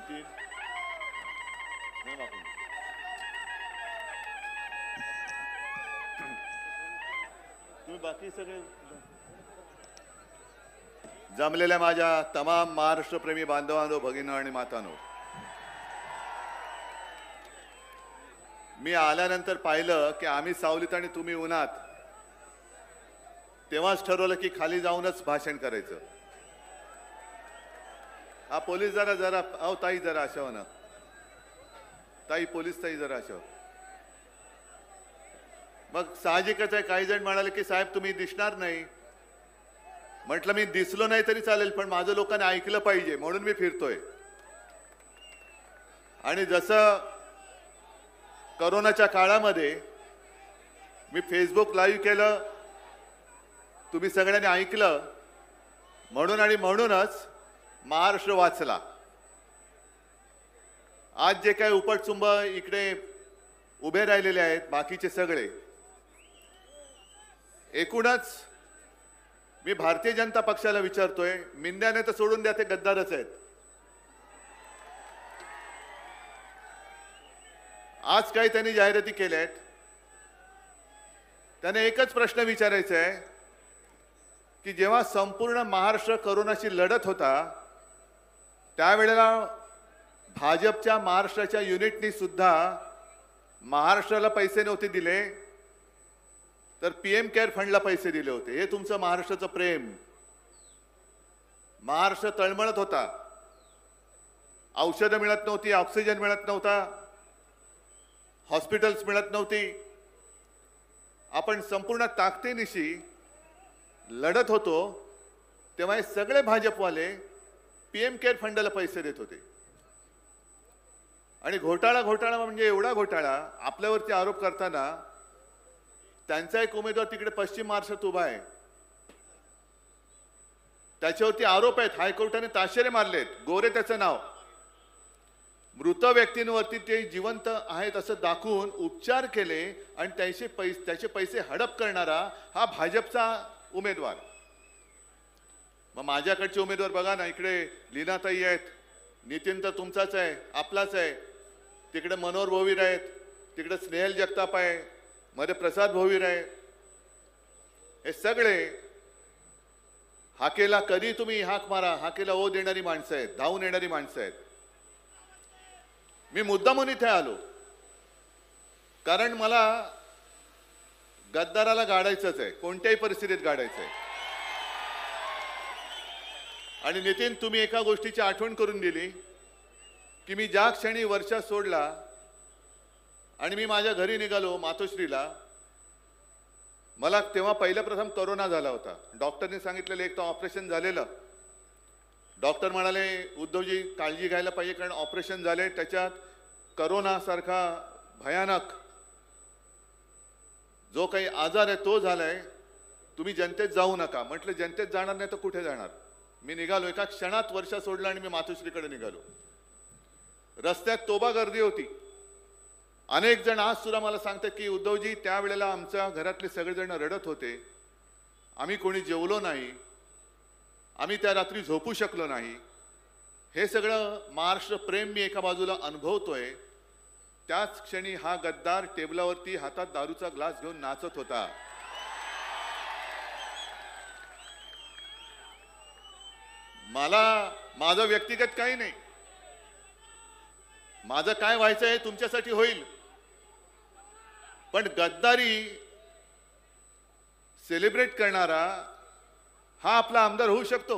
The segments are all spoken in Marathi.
नितीन नाही मागून. तुम्ही बाकी सगळे जमलेल्या माझ्या तमाम महाराष्ट्रप्रेमी बांधवांनो, भगिनी आणि मातांनो, मी आल्यानंतर पाहिलं की आम्ही सावलीत आणि तुम्ही उन्हात. तेव्हाच ठरवलं की खाली जाऊनच भाषण करायचं. हा पोलीस जरा जरा अहो ताई जरा अशा ना ताई, पोलीस ताई जरा अशा. मग साहजिकच आहे, काही जण म्हणाले की साहेब तुम्ही दिसणार नाही. म्हटलं मी दिसलो नाही तरी चालेल, पण माझं लोकांनी ऐकलं पाहिजे म्हणून मी फिरतोय. आणि जसं कोरोनाच्या काळामध्ये मी फेसबुक लाईव्ह केलं, तुम्ही सगळ्यांनी ऐकलं म्हणून आणि म्हणूनच महाराष्ट्र वाचला. आज जे काही उपटचुंब इकडे उभे राहिलेले आहेत बाकीचे सगळे, एकूणच मी भारतीय जनता पक्षाला विचारतोय, मिंद्याने तर सोडून द्या, ते गद्दारच आहेत. आज काही त्यांनी जाहिराती केल्या आहेत. त्याने एकच प्रश्न विचारायचा आहे की जेव्हा संपूर्ण महाराष्ट्र कोरोनाशी लढत होता त्यावेळेला भाजपच्या महाराष्ट्राच्या युनिटनी सुद्धा महाराष्ट्राला पैसे नव्हते दिले, तर पीएम केअर फंडला पैसे दिले होते. हे तुमचं महाराष्ट्राचं प्रेम. महाराष्ट्र तळमळत होता, औषधं मिळत नव्हती, ऑक्सिजन मिळत नव्हता, हॉस्पिटल्स मिळत नव्हती. आपण संपूर्ण ताकदीनिशी लढत होतो तेव्हा हे सगळे भाजपवाले पीएम केअर फंडाला पैसे देत होते. आणि घोटाळा म्हणजे एवढा घोटाळा आपल्यावरती आरोप करताना त्यांचा एक उमेदवार तिकडे पश्चिम महाराष्ट्रात उभा आहे, त्याच्यावरती आरोप आहेत. हायकोर्टाने ताशेरे मारलेत. गोरे त्याचं नाव. मृत व्यक्तींवरती ते जिवंत आहेत असं दाखवून उपचार केले आणि त्याचे पैसे हडप करणारा हा भाजपचा उमेदवार. मग माझ्याकडचे उमेदवार बघा ना, इकडे लीनाताई आहेत, नितीन तर तुमचाच आहे, आपलाच आहे, तिकडे मनोहर भोवीर आहेत, तिकडे स्नेहल जगताप आहे, मध्ये प्रसाद भोवीर आहे. हे सगळे हाकेला कधी तुम्ही हाक मारा, हाकेला ओ देणारी माणसं आहेत, धावून येणारी माणसं आहेत. मी मुद्दामून इथे आलो कारण मला गद्दाराला गाडायचंच आहे, कोणत्याही परिस्थितीत गाडायचं आहे. आणि नितीन, तुम्ही एका गोष्टीची आठवण करून दिली की मी ज्या क्षणी वर्षा सोडला आणि मी माझ्या घरी निघालो मातोश्रीला, मला तेव्हा पहिल्या प्रथम कोरोना झाला होता. डॉक्टरने सांगितलेलं एक तर ऑपरेशन झालेलं. डॉक्टर म्हणाले उद्धवजी काळजी घ्यायला पाहिजे कारण ऑपरेशन झाले, त्याच्यात कोरोना सारखा भयानक जो काही आजार आहे तो झालाय, तुम्ही जनतेत जाऊ नका. म्हटलं जनतेत जाणार नाही तर कुठे जाणार. मी निघालो, एका क्षणात वर्षा सोडला आणि मी मातोश्रीकडे निघालो. रस्त्यात तोबा गर्दी होती. अनेक जण आज सुद्धा मला सांगतात की उद्धवजी त्यावेळेला आमच्या घरातले सगळेजण रडत होते, आम्ही कोणी जेवलो नाही, आम्ही त्या रात्री झोपू शकलो नाही. हे सगळं महाराष्ट्र प्रेम मी एका बाजूला अनुभवतोय. त्याच क्षणी हा गद्दार टेबलावरती हातात दारूचा ग्लास घेऊन नाचत होता. मला माझं व्यक्तिगत काही नाही, माझं काय व्हायचं आहे तुमच्यासाठी होईल, पण गद्दारी सेलिब्रेट करणारा हा आपला आमदार होऊ शकतो.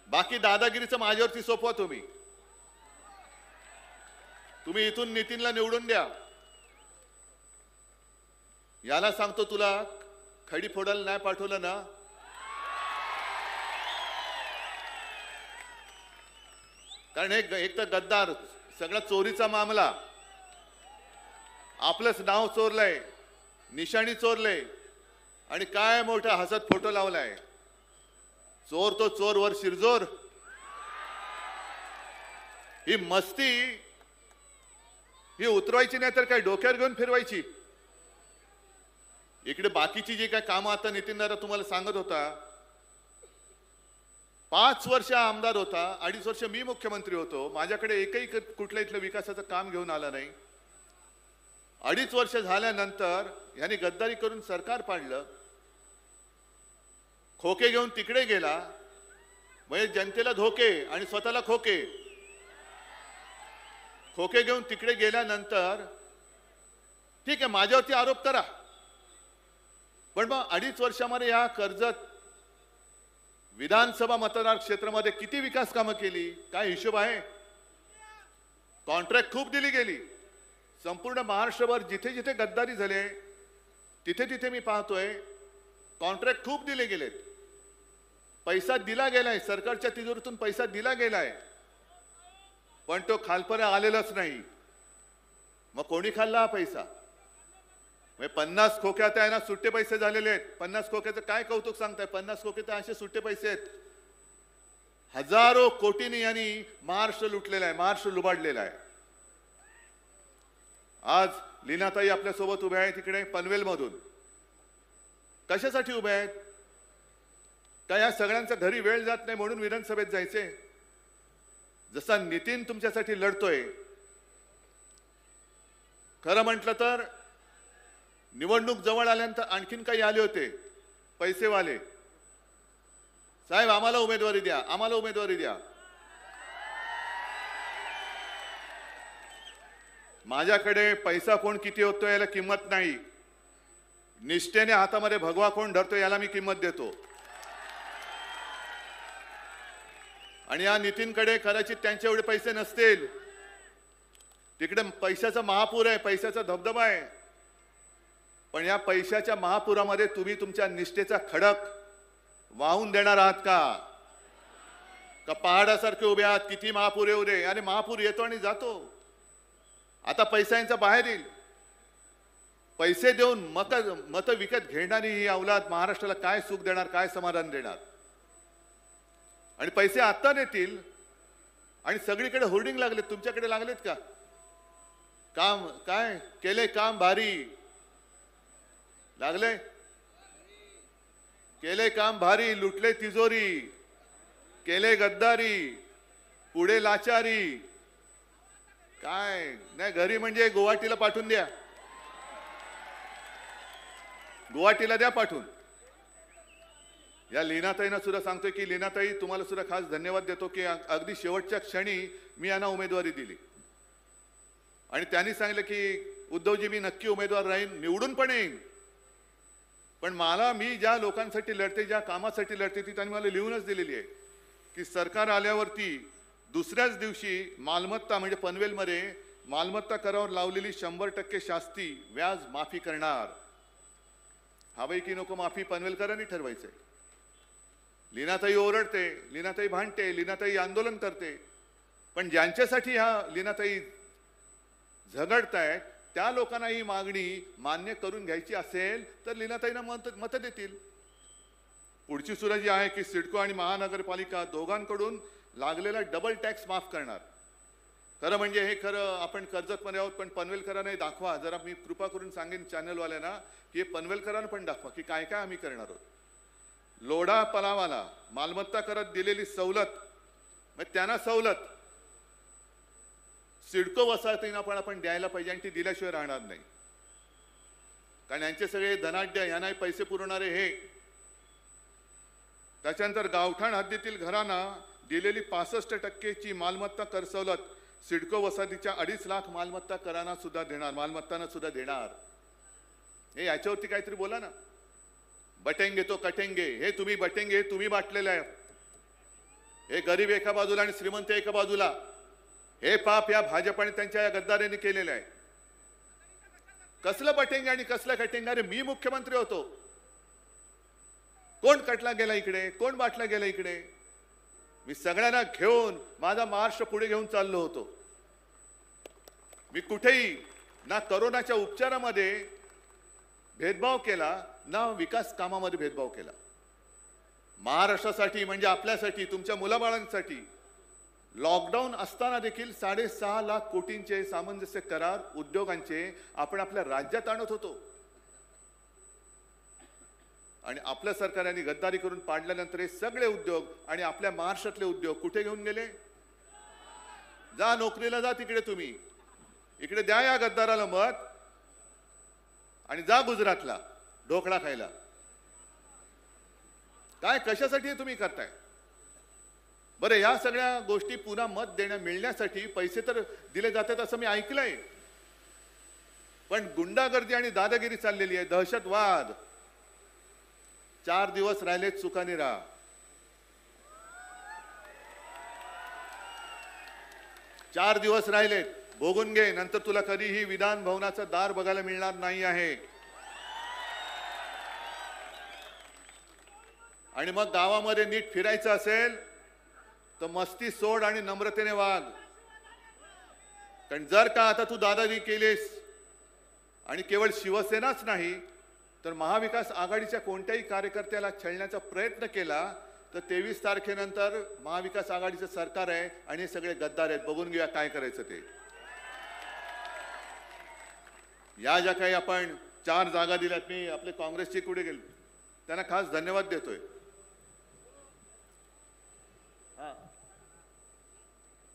बाकी दादागिरीचं माझ्यावरती सोपवा. तुम्ही इथून नितीनला निवडून द्या. याला सांगतो, तुला खडी फोडायला नाही पाठवलं ना, कारण एक तर गद्दार, सगळा चोरीचा मामला, आपलंच नाव चोरलंय, निशाणी चोरले आणि काय मोठा हसत फोटो लावलाय. चोर तो चोर वर शिरजोर. ही मस्ती ही उतरवायची नाही तर काय डोक्यावर घेऊन फिरवायची. इकडे बाकीची जी काय कामं आता नितीन दादा तुम्हाला सांगत होता, 5 वर्ष आमदार होता, 2.5 वर्ष मी मुख्यमंत्री होतो, माझ्याकडे एकही कुठल्या इथलं विकासाचं काम घेऊन आलं नाही. 2.5 वर्ष झाल्यानंतर यांनी गद्दारी करून सरकार पाडलं, खोके घेऊन तिकडे गेला, म्हणजे जनतेला धोके आणि स्वतःला खोके. खोके घेऊन तिकडे गेल्यानंतर ठीक आहे, माझ्यावरती आरोप करा, पण मग 2.5 वर्षामध्ये या कर्जत विधानसभा मतदार क्षेत्रामध्ये किती विकास कामं केली, काय हिशोब आहे? कॉन्ट्रॅक्ट खूप दिली गेली. संपूर्ण महाराष्ट्रभर जिथे जिथे गद्दारी झाले तिथे तिथे मी पाहतोय कॉन्ट्रॅक्ट खूप दिले गेलेत. पैसा दिला गेलाय, सरकारच्या तिजोरीतून पैसा दिला गेलाय, पण तो खालपर्यंत आलेलाच नाही. मग कोणी खाल्ला हा पैसा? 50 खोक्यात आहे ना सुट्टे पैसे झालेले आहेत. 50 खोक्याचं काय कौतुक सांगताय? 50 खोके तर असे सुट्टे पैसे आहेत. हजारो कोटींनी यांनी महाराष्ट्र लुटलेला आहे, महाराष्ट्र लुबाडलेला आहे. आज लीनाताई आपल्या सोबत उभ्या आहेत तिकडे पनवेल मधून. कशासाठी उभ्या आहेत? का या सगळ्यांच्या घरी वेळ जात नाही म्हणून विधानसभेत जायचे? जसा नितीन तुमच्यासाठी लढतोय, खरं म्हटलं तर निवडणूक जवळ आल्यानंतर आणखीन काही आले होते पैसेवाले, साहेब आम्हाला उमेदवारी द्या, आम्हाला उमेदवारी द्या. माझ्याकडे पैसा कोण किती होतो याला किंमत नाही, निष्ठेने हातामध्ये भगवा कोण धरतो याला मी किंमत देतो. आणि या नितीनकडे कदाचित त्यांचे एवढे पैसे नसतील, तिकडे पैशाचा महापूर आहे, पैशाचा धबधबा आहे, पण या पैशाच्या महापुरामध्ये तुम्ही तुमच्या निष्ठेचा खडक वाहून देणार आहात का? का पहाडासारखे उभे आहात किती महापूर येऊ दे? आणि महापूर येतो आणि जातो. आता पैशांचा बाहेर येईल. पैसे देऊन मत विकत घेणारी ही अवलाद महाराष्ट्राला काय सुख देणार, काय समाधान देणार? आणि पैसे आता देतील आणि सगळीकडे होर्डिंग लागलेत. तुमच्याकडे लागलेत का? काम काय केले, काम भारी लागले, केले काम भारी, लुटले तिजोरी, केले गद्दारी, पुढे लाचारी. काय नाही, घरी म्हणजे गुवाहाटीला पाठवून द्या, गुवाहाटीला द्या पाठवून. या लीनाताईंना सुद्धा सांगतोय की लीनाताई तुम्हाला सुद्धा खास धन्यवाद देतो की अगदी शेवटच्या क्षणी मी यांना उमेदवारी दिली आणि त्यांनी सांगितलं की उद्धवजी मी नक्की उमेदवार राहीन, निवडून पण येईन, पण मला मी ज्या लोकांसाठी लढते, ज्या कामासाठी लढते ती त्यांनी मला लिहूनच दिलेली आहे की सरकार आल्यावरती दुसऱ्याच दिवशी मालमत्ता म्हणजे पनवेलमध्ये मालमत्ता करावर लावलेली 100% शास्ती व्याज माफी करणार. हवी की नको माफी पनवेलकरांनी ठरवायचंय. लीनाताई ओरडते, लीनाताई भांडते, लीनाताई आंदोलन करते, पण ज्यांच्यासाठी ह्या लीनाताई झगडतायत त्या लोकांना ही मागणी मान्य करून घ्यायची असेल तर लीनाताईंना मत देतील. पुढची सुद्धा जी आहे की सिडको आणि महानगरपालिका दोघांकडून लागलेला डबल टॅक्स माफ करणार. खरं म्हणजे हे खरं आपण कर्जतमध्ये आहोत, पण पनवेलकरांना दाखवा जरा. मी कृपा करून सांगेन चॅनलवाल्यांना की हे पनवेलकरांना पण दाखवा की काय काय आम्ही करणार आहोत. लोढा पलावाला मालमत्ता करत दिलेली सवलत, मग त्यांना सवलत सिडको वसाहतींना पण आपण द्यायला पाहिजे आणि ती दिल्याशिवाय राहणार नाही. कारण यांचे सगळे धनाढ्य, यांना पैसे पुरवणारे हे. त्याच्यानंतर गावठाण हद्दीतील घरांना दिलेली 65% मालमत्ता कर सवलत सिडको वसाहतीच्या 2.5 लाख मालमत्ता करांना सुद्धा देणार, मालमत्तांना सुद्धा देणार. हे याच्यावरती काहीतरी बोला ना. बटेंगे तो कटेंगे, हे तुम्ही बटेंगे हे तुम्ही बाटलेले आहे. हे गरीब एका बाजूला आणि श्रीमंत एका बाजूला. हे पाप या भाजपाने त्यांच्या या गद्दारांनी केलेलं आहे. कसलं बटेंगे आणि कसलं कटेंगे? अरे मी मुख्यमंत्री होतो, कोण कटला गेला इकडे, कोण बाटला गेला इकडे? मी सगळ्यांना घेऊन माझा महाराष्ट्र पुढे घेऊन चाललो होतो. मी कुठेही ना करोनाच्या उपचारामध्ये भेदभाव केला ना विकास कामामध्ये भेदभाव केला. महाराष्ट्रासाठी म्हणजे आपल्यासाठी, तुमच्या मुलाबाळांसाठी लॉकडाऊन असताना देखील 6.5 लाख कोटींचे सामंजस्य करार उद्योगांचे आपण आपल्या राज्यात आणत होतो. आणि आपल्या सरकारने गद्दारी करून पाडल्यानंतर हे सगळे उद्योग आणि आपल्या महाराष्ट्रातले उद्योग कुठे घेऊन गेले? जा नोकरीला, जा तिकडे, तुम्ही इकडे द्या या गद्दाराला मत आणि जा गुजरातला ढोकळा खायला. काय कशासाठी तुम्ही करताय? बरं, या सगळ्या गोष्टी पुन्हा मत मिळण्यासाठी पैसे तर दिले जातात असं मी ऐकलंय, पण गुंडागर्दी आणि दादागिरी चाललेली आहे, दहशतवाद. 4 दिवस राहिलेत सुखाने राहा. 4 दिवस राहिलेत, भोगून घे. नंतर तुला कधीही विधान भवनाचं दार बघायला मिळणार नाही आहे. आणि मग गावामध्ये नीट फिरायचं असेल तर मस्ती सोड आणि नम्रतेने वाग. कारण जर का आता तू दादागिरी केलीस आणि केवळ शिवसेनाच नाही तर महाविकास आघाडीच्या कोणत्याही कार्यकर्त्याला छळण्याचा प्रयत्न केला तर 23 तारखेनंतर महाविकास आघाडीचं सरकार आहे आणि हे सगळे गद्दार आहेत. बघून घेऊया काय करायचं ते. या ज्या काही आपण 4 जागा दिल्यात, मी आपले काँग्रेसचे कुठे गेले त्यांना खास धन्यवाद देतोय.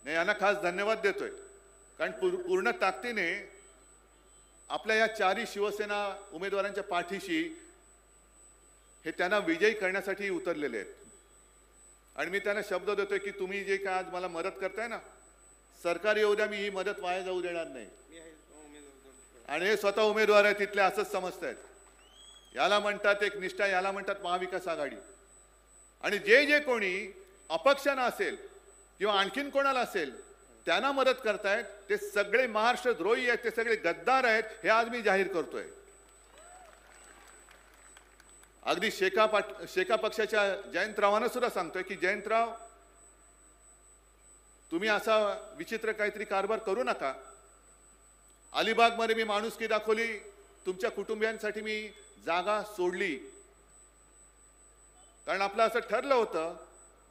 नाही, यांना खास धन्यवाद देतोय कारण पूर्ण ताकदीने आपल्या या 4ही शिवसेना उमेदवारांच्या पाठीशी हे त्यांना विजयी करण्यासाठी उतरलेले आहेत. आणि मी त्यांना शब्द देतोय की तुम्ही जे काय आज मला मदत करताय ना, सरकार येऊ द्या, मी ही मदत वाया जाऊ देणार नाही. आणि हे स्वतः उमेदवार आहेत तिथले, असंच समजतायत. याला म्हणतात एक निष्ठा, याला म्हणतात महाविकास आघाडी. आणि जे जे कोणी अपक्षानं असेल किंवा आणखीन कोणाला असेल त्यांना मदत करतायत ते सगळे महाराष्ट्र द्रोही आहेत, ते सगळे गद्दार आहेत, हे आज मी जाहीर करतोय. अगदी शेका पक्षाच्या जयंतरावांना सुद्धा सांगतोय की जयंतराव, तुम्ही असा विचित्र काहीतरी कारभार करू नका. अलिबागमध्ये मी माणुसकी दाखवली, तुमच्या कुटुंबियांसाठी मी जागा सोडली, कारण आपलं असं ठरलं होतं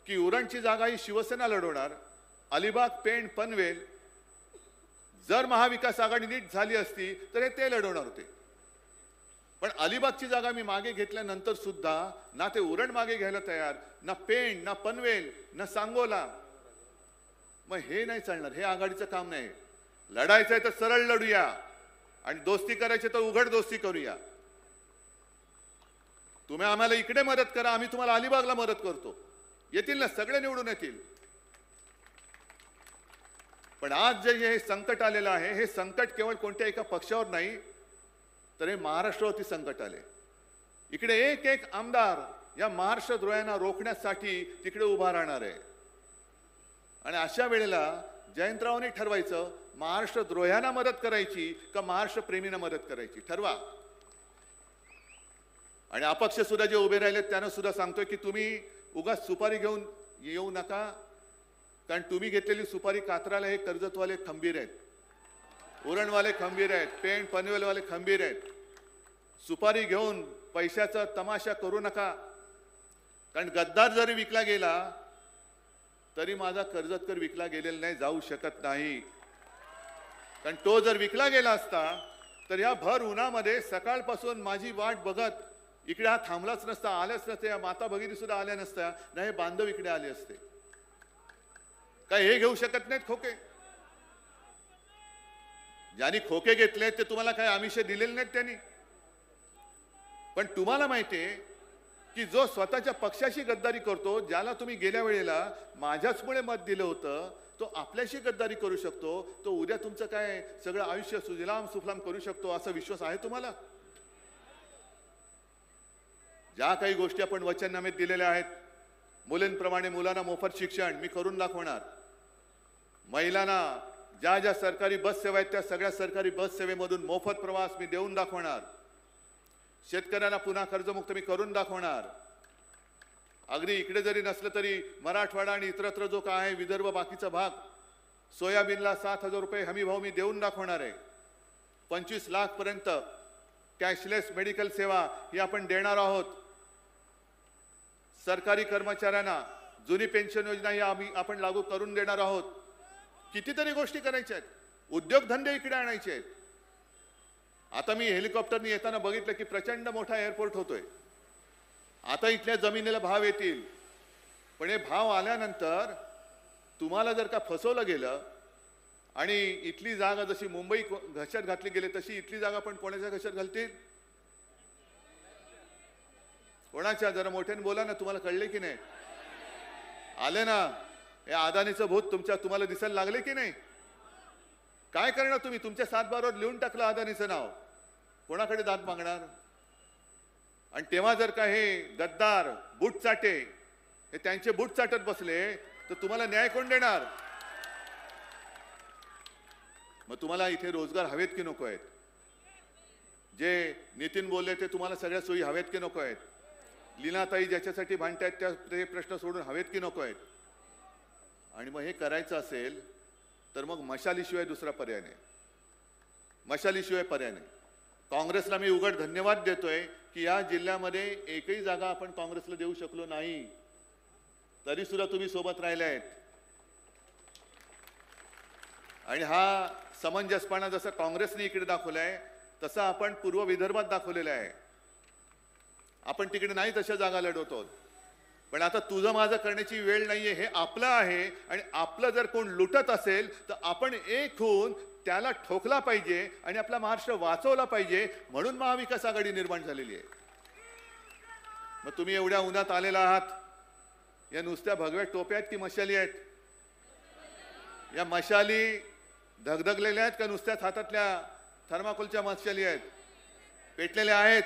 की उरणची जागा ही शिवसेना लढवणार. अलिबाग, पेण, पनवेल जर महाविकास आघाडी नीट झाली असती तर हे ते लढवणार होते. पण अलिबागची जागा मी मागे घेतल्यानंतर सुद्धा ना ते उरण मागे घ्यायला तयार, ना पेण, ना पनवेल, ना सांगोला. मग हे नाही चालणार, हे आघाडीचं काम नाही. लढायचंय तर सरळ लढूया आणि दोस्ती करायची तर उघड दोस्ती करूया. तुम्ही आम्हाला इकडे मदत करा, आम्ही तुम्हाला अलिबागला मदत करतो. येतील ना, सगळे निवडून येतील. पण आज जे हे संकट आलेलं आहे, हे संकट केवळ कोणत्या एका पक्षावर नाही तर हे महाराष्ट्रावरती संकट आले. इकडे एक एक आमदार या महाराष्ट्र द्रोह्यांना रोखण्यासाठी तिकडे उभा राहणार आहे. आणि अशा वेळेला जयंतरावांनी ठरवायचं, महाराष्ट्र द्रोह्यांना मदत करायची का महाराष्ट्र प्रेमींना मदत करायची, ठरवा. आणि अपक्ष सुद्धा जे उभे राहिलेत त्यांना सुद्धा सांगतोय की तुम्ही उगाच सुपारी घेऊन येऊ नका, कारण तुम्ही घेतलेली सुपारी कातराला हे कर्जतवाले खंबीर आहेत, उरणवाले खंबीर आहेत, पेण पनवेलवाले खंबीर आहेत. सुपारी घेऊन पैशाचा तमाशा करू नका, कारण गद्दार जरी विकला गेला तरी माझा कर्जतकर विकला गेलेला नाही, जाऊ शकत नाही. कारण तो जर विकला गेला असता तर या भर उन्हामध्ये सकाळपासून माझी वाट बघत इकडे हा थांबलाच नसता, आल्याच नसते, या माता भगिनी सुद्धा आल्या नसत्या, नाही हे बांधव इकडे आले असते. काय हे घेऊ शकत नाहीत खोके? ज्यांनी खोके घेतले ते तुम्हाला काय आमिषे दिलेले नाहीत त्यांनी. पण तुम्हाला माहितीये की जो स्वतःच्या पक्षाशी गद्दारी करतो, ज्याला तुम्ही गेल्या वेळेला माझ्याचमुळे मत दिलं होतं, तो आपल्याशी गद्दारी करू शकतो, तो उद्या तुमचं काय सगळं आयुष्य सुजलाम सुफलाम करू शकतो, असा विश्वास आहे तुम्हाला? ज्या काही गोष्टी आपण वचननामेत दिलेल्या आहेत, मुलींप्रमाणे मुलांना मोफत शिक्षण मी करून दाखवणार. महिलांना ज्या ज्या सरकारी बस सेवा आहेत त्या सगळ्या सरकारी बस सेवेमधून मोफत प्रवास मी देऊन दाखवणार. शेतकऱ्यांना पुन्हा कर्जमुक्त मी करून दाखवणार. अगदी इकडे जरी नसलं तरी मराठवाडा आणि इतरत्र जो काय आहे विदर्भ बाकीचा भाग, सोयाबीनला 7,000 रुपये हमी भाव मी देऊन दाखवणार आहे. 25 लाख पर्यंत कॅशलेस मेडिकल सेवा ही आपण देणार आहोत. सरकारी कर्मचाऱ्यांना जुनी पेन्शन योजना ही आपण लागू करून देणार आहोत. कितीतरी गोष्टी करायच्या आहेत, उद्योगधंदे इकडे आणायचे आहेत. आता मी हेलिकॉप्टरने येताना बघितलं की प्रचंड मोठा एअरपोर्ट होतोय. आता इथल्या जमिनीला भाव येतील, पण हे भाव आल्यानंतर तुम्हाला जर का फसवलं गेलं आणि इथली जागा जशी मुंबई घशात घातली गेली तशी इथली जागा पण कोणाच्या घशात घालतील? कोणाच्या? जरा मोठ्याने बोला ना, तुम्हाला कळले की नाही? आले ना? हे अदानीचं भूत तुम्हाला दिसायला लागले की नाही? काय करणार तुम्ही? तुमच्या 7/12वर लिहून टाकलं अदानीचं नाव, कोणाकडे दाद मागणार? आणि तेव्हा जर का हे गद्दार बूट चाटे हे त्यांचे बूट चाटत बसले तर तुम्हाला न्याय कोण देणार? मग तुम्हाला इथे रोजगार हवेत की नको आहेत? जे नितीन बोलले ते तुम्हाला सगळ्या सोयी हवेत की नको आहेत? लीनाताई ज्याच्यासाठी भांडतायत ते प्रश्न सोडून हवेत की नको आहेत? आणि मग हे करायचं असेल तर मग मशालीशिवाय दुसरा पर्याय नाही, मशालीशिवाय पर्याय नाही. काँग्रेसला मी उघड धन्यवाद देतोय की या जिल्ह्यामध्ये एकही जागा आपण काँग्रेसला देऊ शकलो नाही, तरी सुद्धा तुम्ही सोबत राहिले आहेत. आणि हा समंजसपणा जसं काँग्रेसने इकडे दाखवलाय तसं आपण पूर्व विदर्भात दाखवलेला आहे. आपण तिकडे नाही तशा जागा लढवतो, पण आता तुझं माझं करण्याची वेळ नाहीये, हे आपलं आहे. आणि आपलं जर कोण लुटत असेल तर आपण एक होऊन त्याला ठोकला पाहिजे आणि आपला महाराष्ट्र वाचवला पाहिजे. म्हणून महाविकास आघाडी निर्माण झालेली आहे. मग तुम्ही एवढ्या उन्हात आलेला आहात, या नुसत्या भगव्या टोप्या आहेत की मशाली आहेत? या मशाली धगधगलेल्या आहेत का नुसत्याच हातातल्या थर्माकोलच्या मशाली आहेत? पेटलेल्या आहेत.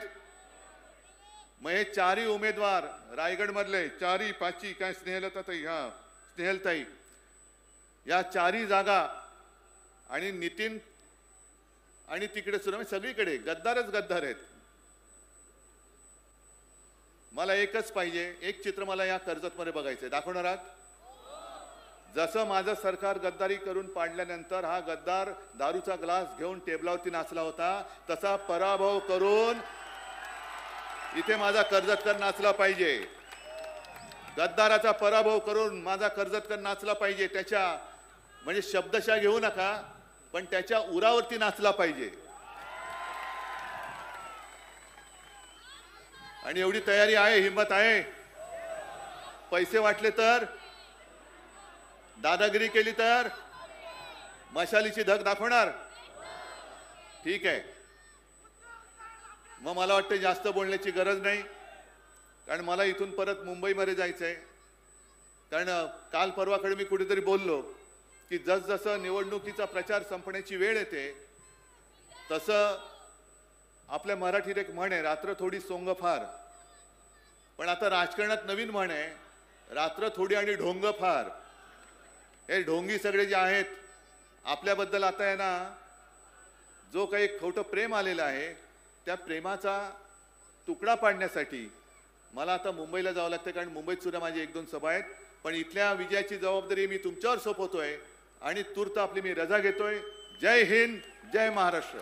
मग हे चारही उमेदवार रायगड मधले चारही पाची काय स्नेहलताई या चारही जागा आणि नितीन आणि तिकडे सुद्धा सगळीकडे गद्दारच गद्दार आहेत. मला एकच पाहिजे, एक चित्र मला या कर्जतमध्ये बघायचंय. दाखवणार आहात? जसं माझं सरकार गद्दारी करून पाडल्यानंतर हा गद्दार दारूचा ग्लास घेऊन टेबलावरती नाचला होता, तसा पराभव करून इथे माझा कर्जतकर नाचला पाहिजे. गद्दाराचा पराभव करून माझा कर्जतकर नाचला पाहिजे. त्याच्या म्हणजे शब्दशः घेऊ नका, पण त्याच्या उरावरती नाचला पाहिजे. आणि एवढी तयारी आहे, हिम्मत आहे. पैसे वाटले तर, दादागिरी केली तर, मशालीची धग दाखवणार? ठीक आहे. मग मला वाटतं जास्त बोलण्याची गरज नाही, कारण मला इथून परत मुंबईमध्ये जायचंय. कारण काल परवाकडे मी कुठेतरी बोललो की जसजसं निवडणुकीचा प्रचार संपण्याची वेळ येते तसं आपल्या मराठीत एक म्हण आहे, रात्र थोडी सोंग फार. पण आता राजकारणात नवीन म्हण आहे, रात्र थोडी आणि ढोंग फार. हे ढोंगी सगळे जे आहेत आपल्याबद्दल, आता आहे ना जो काही खोटं प्रेम आलेलं आहे त्या प्रेमाचा तुकडा पाडण्यासाठी मला आता मुंबईला जावं लागतं. कारण मुंबईत सुद्धा माझी 1-2 सभा आहेत. पण इथल्या विजयाची जबाबदारी मी तुमच्यावर सोपवतोय आणि तूर्त आपली मी रजा घेतोय. जय हिंद, जय महाराष्ट्र.